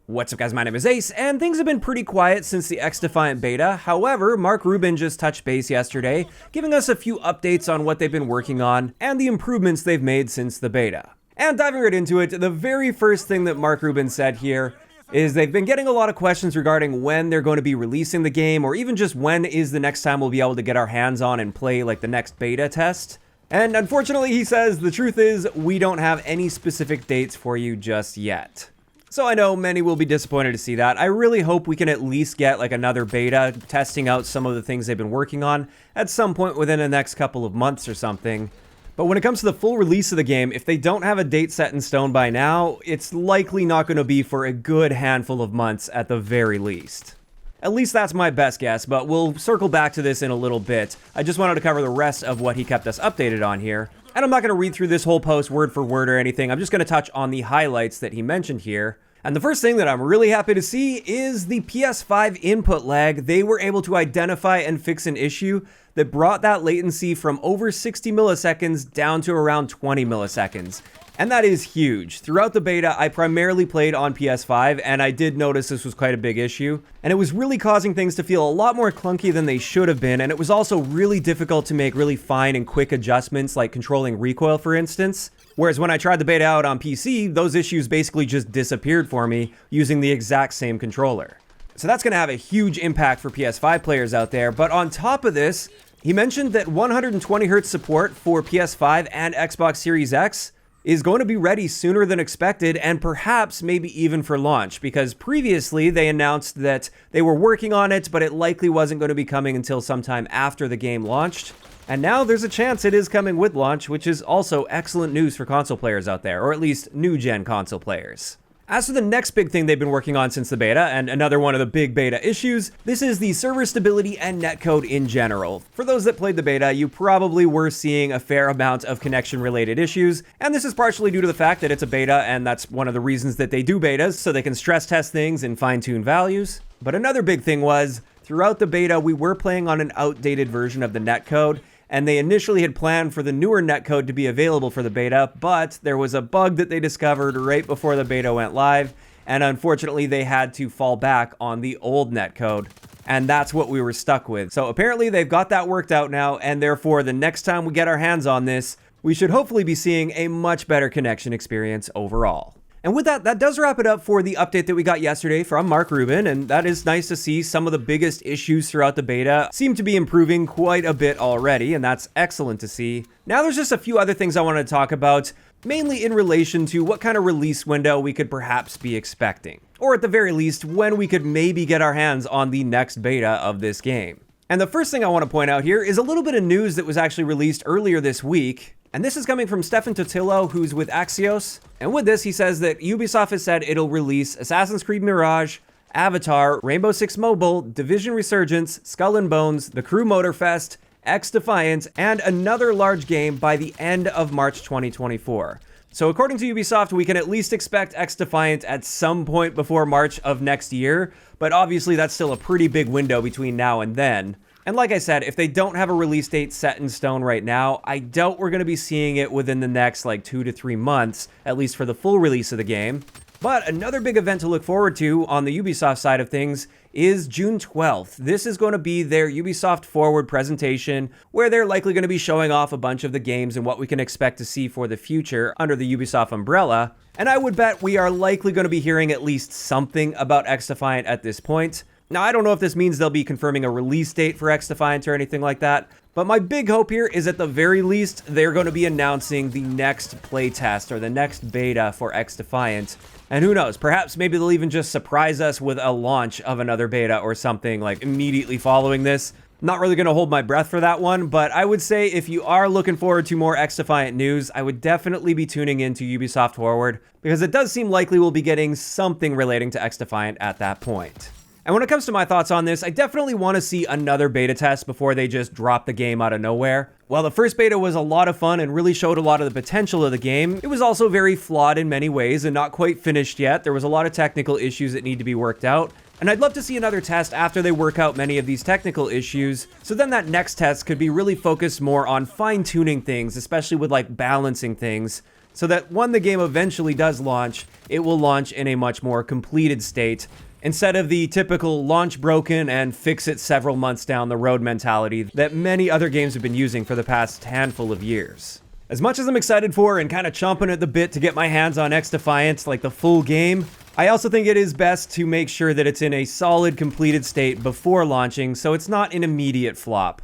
What's up guys, my name is Ace, and things have been pretty quiet since the XDefiant beta. However, Mark Rubin just touched base yesterday, giving us a few updates on what they've been working on and the improvements they've made since the beta. And diving right into it, the very first thing that Mark Rubin said here is they've been getting a lot of questions regarding when they're going to be releasing the game, or even just when is the next time we'll be able to get our hands on and play like the next beta test. And unfortunately, he says, the truth is we don't have any specific dates for you just yet. So I know many will be disappointed to see that. I really hope we can at least get like another beta testing out some of the things they've been working on at some point within the next couple of months or something. But when it comes to the full release of the game, if they don't have a date set in stone by now, it's likely not going to be for a good handful of months at the very least. At least that's my best guess, but we'll circle back to this in a little bit. I just wanted to cover the rest of what he kept us updated on here. And I'm not going to read through this whole post word for word or anything. I'm just going to touch on the highlights that he mentioned here. And the first thing that I'm really happy to see is the PS5 input lag. They were able to identify and fix an issue that brought that latency from over 60 milliseconds down to around 20 milliseconds. And that is huge. Throughout the beta, I primarily played on PS5, and I did notice this was quite a big issue. And it was really causing things to feel a lot more clunky than they should have been, and it was also really difficult to make really fine and quick adjustments, like controlling recoil, for instance. Whereas when I tried the beta out on PC, those issues basically just disappeared for me using the exact same controller. So that's going to have a huge impact for PS5 players out there. But on top of this, he mentioned that 120Hz support for PS5 and Xbox Series X is going to be ready sooner than expected, and perhaps maybe even for launch, because previously they announced that they were working on it, but it likely wasn't going to be coming until sometime after the game launched. And now there's a chance it is coming with launch, which is also excellent news for console players out there, or at least new-gen console players. As for the next big thing they've been working on since the beta, and another one of the big beta issues, this is the server stability and netcode in general. For those that played the beta, you probably were seeing a fair amount of connection-related issues, and this is partially due to the fact that it's a beta, and that's one of the reasons that they do betas, so they can stress test things and fine-tune values. But another big thing was, throughout the beta, we were playing on an outdated version of the netcode, and they initially had planned for the newer netcode to be available for the beta, but there was a bug that they discovered right before the beta went live, and unfortunately they had to fall back on the old netcode, and that's what we were stuck with. So apparently they've got that worked out now, and therefore the next time we get our hands on this, we should hopefully be seeing a much better connection experience overall. And with that, that does wrap it up for the update that we got yesterday from Mark Rubin, and that is nice to see. Some of the biggest issues throughout the beta seem to be improving quite a bit already, and that's excellent to see. Now there's just a few other things I wanted to talk about, mainly in relation to what kind of release window we could perhaps be expecting. Or at the very least, when we could maybe get our hands on the next beta of this game. And the first thing I want to point out here is a little bit of news that was actually released earlier this week. And this is coming from Stefan Totillo, who's with Axios. And with this, he says that Ubisoft has said it'll release Assassin's Creed Mirage, Avatar, Rainbow Six Mobile, Division Resurgence, Skull and Bones, The Crew Motorfest, XDefiant, and another large game by the end of March 2024. So according to Ubisoft, we can at least expect XDefiant at some point before March of next year, but obviously that's still a pretty big window between now and then. And like I said, if they don't have a release date set in stone right now, I doubt we're going to be seeing it within the next like 2 to 3 months, at least for the full release of the game. But another big event to look forward to on the Ubisoft side of things is June 12th. This is going to be their Ubisoft Forward presentation, where they're likely going to be showing off a bunch of the games and what we can expect to see for the future under the Ubisoft umbrella. And I would bet we are likely going to be hearing at least something about XDefiant at this point. Now, I don't know if this means they'll be confirming a release date for XDefiant or anything like that, but my big hope here is at the very least, they're going to be announcing the next playtest or the next beta for XDefiant. And who knows, perhaps maybe they'll even just surprise us with a launch of another beta or something like immediately following this. Not really going to hold my breath for that one, but I would say if you are looking forward to more XDefiant news, I would definitely be tuning into Ubisoft Forward, because it does seem likely we'll be getting something relating to XDefiant at that point. And when it comes to my thoughts on this, I definitely want to see another beta test before they just drop the game out of nowhere. While the first beta was a lot of fun and really showed a lot of the potential of the game, it was also very flawed in many ways and not quite finished yet. There was a lot of technical issues that need to be worked out. And I'd love to see another test after they work out many of these technical issues, so then that next test could be really focused more on fine-tuning things, especially with like balancing things, so that when the game eventually does launch, it will launch in a much more completed state, instead of the typical launch broken and fix it several months down the road mentality that many other games have been using for the past handful of years. As much as I'm excited for and kind of chomping at the bit to get my hands on XDefiant, like the full game, I also think it is best to make sure that it's in a solid, completed state before launching, so it's not an immediate flop.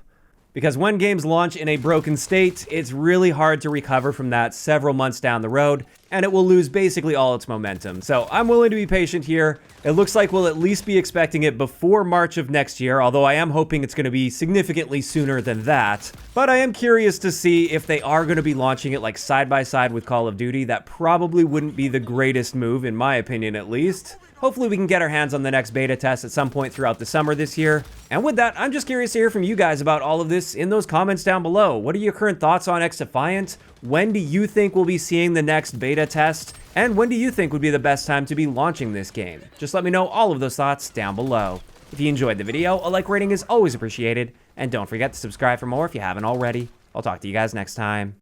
Because when games launch in a broken state, it's really hard to recover from that several months down the road, and it will lose basically all its momentum. So I'm willing to be patient here. It looks like we'll at least be expecting it before March of next year, although I am hoping it's going to be significantly sooner than that. But I am curious to see if they are going to be launching it like side by side with Call of Duty. That probably wouldn't be the greatest move, in my opinion at least. Hopefully we can get our hands on the next beta test at some point throughout the summer this year. And with that, I'm just curious to hear from you guys about all of this in those comments down below. What are your current thoughts on XDefiant? When do you think we'll be seeing the next beta test? And when do you think would be the best time to be launching this game? Just let me know all of those thoughts down below. If you enjoyed the video, a like rating is always appreciated. And don't forget to subscribe for more if you haven't already. I'll talk to you guys next time.